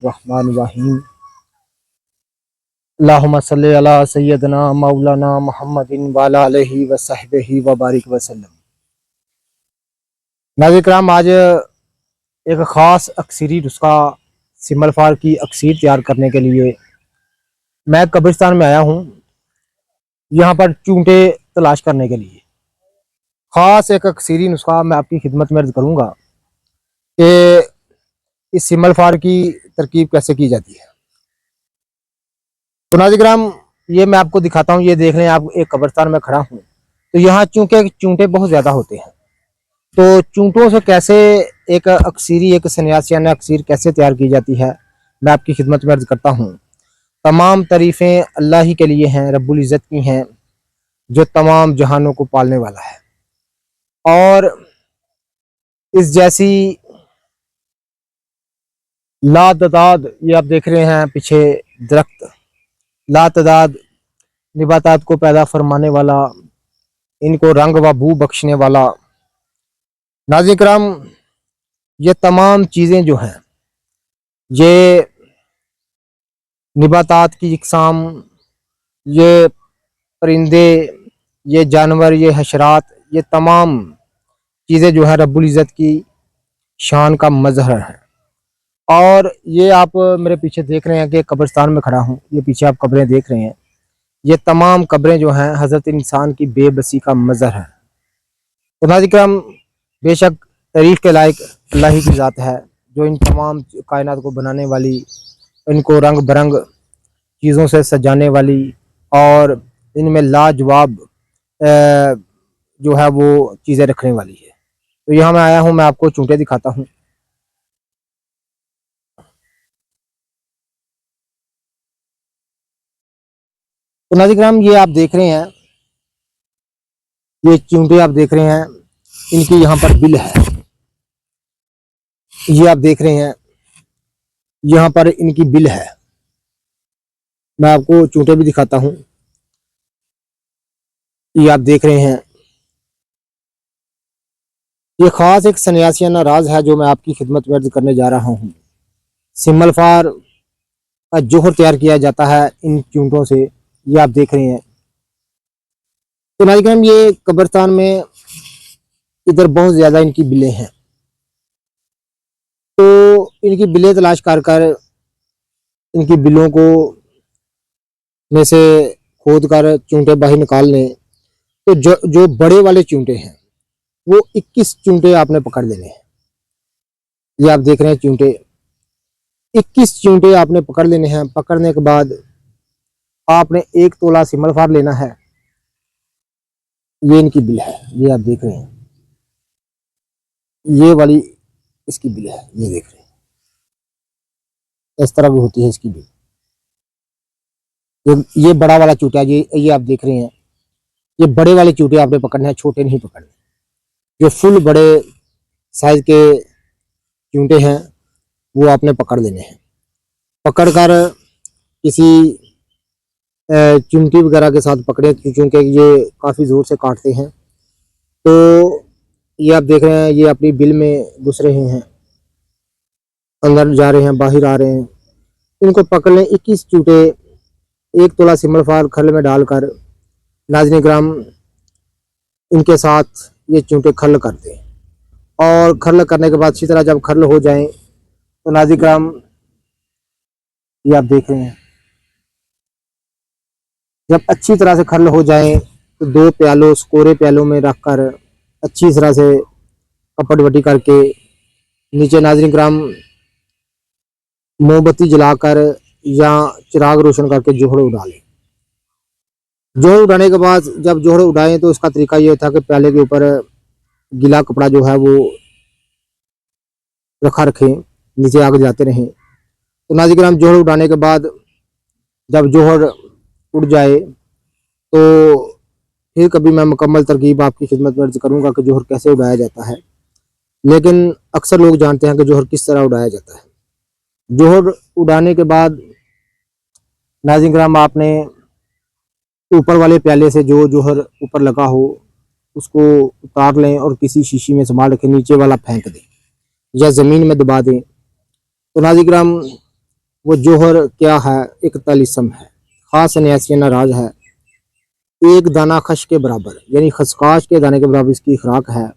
रहमानिर्रहीम। अल्लाहुम्मा सल्ली अला सय्यदना मौलाना मुहम्मदिन व अला आलिहि व सहबिही व बारिक वसल्लम। नाज़रीन किराम, आज एक ख़ास अक्सरी नुस्खा सिमल फार की अक्सर तैयार करने के लिए मैं कब्रिस्तान में आया हूँ, यहाँ पर चूंटे तलाश करने के लिए। ख़ास एक अक्सरी नुस्खा मैं आपकी खिदमत में अर्ज़ करूँगा कि इस सिमल फार की तरकीब कैसे की जाती है। तो नाज़रीन किराम, ये मैं आपको दिखाता हूँ। ये देख रहे हैं आप, एक कब्रिस्तान में खड़ा हूँ, तो यहाँ चूंकि चूंटे बहुत ज़्यादा होते हैं, तो चूंटों से कैसे एक अक्सरी, एक सन्यासियाना अक्सर कैसे तैयार की जाती है, मैं आपकी खिदमत में अर्ज़ करता हूँ। तमाम तारीफ़ें अल्लाह ही के लिए हैं, रब्बुल इज़्ज़त की हैं, जो तमाम जहानों को पालने वाला है। और इस जैसी लातदाद, ये आप देख रहे हैं पीछे दरख्त, लातदाद निबातात को पैदा फरमाने वाला, इनको रंग व बू बख्शने वाला। नाज़रीन किराम, ये तमाम चीज़ें जो हैं, ये निबातात की इकसाम, ये परिंदे, ये जानवर, ये हशरात, ये तमाम चीज़ें जो है रब्बुल इज़्ज़त की शान का मज़हर है। और ये आप मेरे पीछे देख रहे हैं कि कब्रिस्तान में खड़ा हूँ, ये पीछे आप कब्रें देख रहे हैं, ये तमाम कब्रें जो हैं हज़रत इंसान की बेबसी का मज़हर है। तो नाज़रीन किराम, बेशक तारीफ़ के लायक अल्लाह ही की ज़ात है, जो इन तमाम कायनात को बनाने वाली, इनको रंग बिरंग चीज़ों से सजाने वाली, और इनमें लाजवाब जो है वो चीज़ें रखने वाली है। तो यहाँ मैं आया हूँ, मैं आपको चूंटे दिखाता हूँ। तो नाज़रीन किराम, ये आप देख रहे हैं, ये चूंटे आप देख रहे हैं, इनकी यहाँ पर बिल है। ये आप देख रहे हैं, यहाँ पर इनकी बिल है। मैं आपको चूंटे भी दिखाता हूँ। ये आप देख रहे हैं, ये खास एक सन्यासियाना राज है जो मैं आपकी खिदमत में अर्ज करने जा रहा हूँ। सिमल फार का जोहर तैयार किया जाता है इन चूंटों से, ये आप देख रहे हैं। तो नाज़रीन, ये कब्रिस्तान में इधर बहुत ज़्यादा इनकी बिलें हैं, तो इनकी बिलें तलाश कर कर इनकी बिलों को में से खोद कर चूंटे बाहर निकाल लें। तो जो बड़े वाले चूंटे हैं वो 21 चूंटे आपने पकड़ लेने हैं। ये आप देख रहे हैं चूंटे, 21 चूंटे आपने पकड़ लेने हैं। पकड़ने के बाद आपने 1 तोला सिमल फार लेना है। ये इनकी बिल है, ये आप देख रहे हैं, ये वाली इसकी बिल है, ये देख रहे हैं, इस तरह भी होती है इसकी बिल। ये बड़ा वाला चूटा, ये आप देख रहे हैं, ये बड़े वाले चूटे आपने पकड़ने हैं, छोटे नहीं पकड़ने। जो फुल बड़े साइज के चूंटे हैं वो आपने पकड़ लेने हैं। पकड़ कर किसी चिमटी वगैरह के साथ पकड़े, क्योंकि ये काफ़ी ज़ोर से काटते हैं। तो ये आप देख रहे हैं, ये अपनी बिल में घुस रहे हैं, अंदर जा रहे हैं, बाहर आ रहे हैं। इनको पकड़ लें। 21 चूटे 1 तोला सिमल फार खल में डालकर नाज़रीन किराम इनके साथ ये चूंटे खल करते हैं। और खल करने के बाद अच्छी तरह जब खल हो जाएं, तो नाज़रीन किराम ये आप देख रहे हैं, जब अच्छी तरह से खल हो जाएं तो 2 प्यालों, स्कोरे प्यालों में रखकर अच्छी तरह से कपट करके नीचे नाज़रीन किराम मोमबत्ती जलाकर या चिराग रोशन करके जोहड़ उड़ा लें। जोहड़ उड़ाने के बाद जब जोहड़ उड़ाएं तो इसका तरीका ये था कि प्याले के ऊपर गीला कपड़ा जो है वो रखा रखें, नीचे आग जलाते रहें। तो नाज़रीन किराम जोहड़ उड़ाने के बाद जब जोहड़ उड़ जाए तो फिर कभी मैं मुकम्मल तरकीब आपकी खिदमत में अर्ज करूँगा कि जोहर कैसे उड़ाया जाता है। लेकिन अक्सर लोग जानते हैं कि जोहर किस तरह उड़ाया जाता है। जोहर उड़ाने के बाद नाज़रीन किराम आपने ऊपर वाले प्याले से जो जोहर ऊपर लगा हो उसको उतार लें और किसी शीशी में संभाल रखें, नीचे वाला फेंक दें या ज़मीन में दबा दें। तो नाज़रीन किराम वो जोहर क्या है, एक तलिस्म है, खास न्यासी नाराज है, एक दाना खश के बराबर, यानी खसकाश के दाने के बराबर इसकी खुराक है।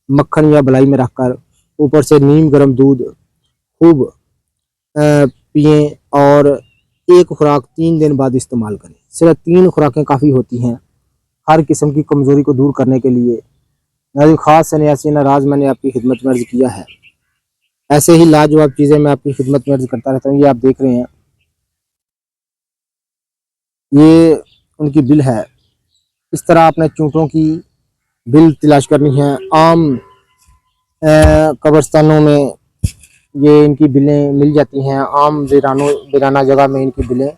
मक्खन या बलाई में रखकर ऊपर से नीम गर्म दूध खूब पिए और एक खुराक 3 दिन बाद इस्तेमाल करें। सिर्फ 3 खुराकें काफ़ी होती हैं हर किस्म की कमज़ोरी को दूर करने के लिए। नाज़रीन, ख़ास न्यासी नाराज मैंने आपकी खिदमत में अर्ज़ किया है। ऐसे ही लाजवाब चीज़ें मैं आपकी खिदमत में अर्ज़ करता रहता हूँ। ये आप देख रहे हैं, ये उनकी बिल है। इस तरह आपने चूंटों की बिल तलाश करनी है। आम कब्रस्तानों में ये इनकी बिलें मिल जाती हैं। आम वीराना जगह में इनकी बिलें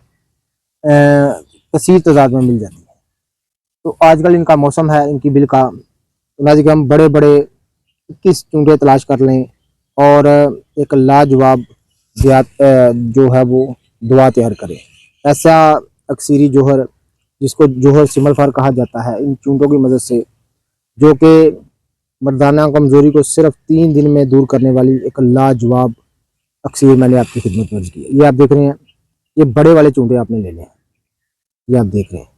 कसीर तादाद में मिल जाती हैं। तो आजकल इनका मौसम है इनकी बिल का, तो कि हम बड़े बड़े 21 चूंटे तलाश कर लें और एक लाजवाब जो है वो दुआ तैयार करें। ऐसा अक्सीरी जोहर, जिसको जोहर सिमल फार कहा जाता है, इन चूंटों की मदद से, जो कि मर्दाना कमजोरी को सिर्फ 3 दिन में दूर करने वाली एक लाजवाब अक्सीर मैंने आपकी खिदमत में अर्ज की है। ये आप देख रहे हैं, ये बड़े वाले चूंटे आपने लेने हैं, ये आप देख रहे हैं।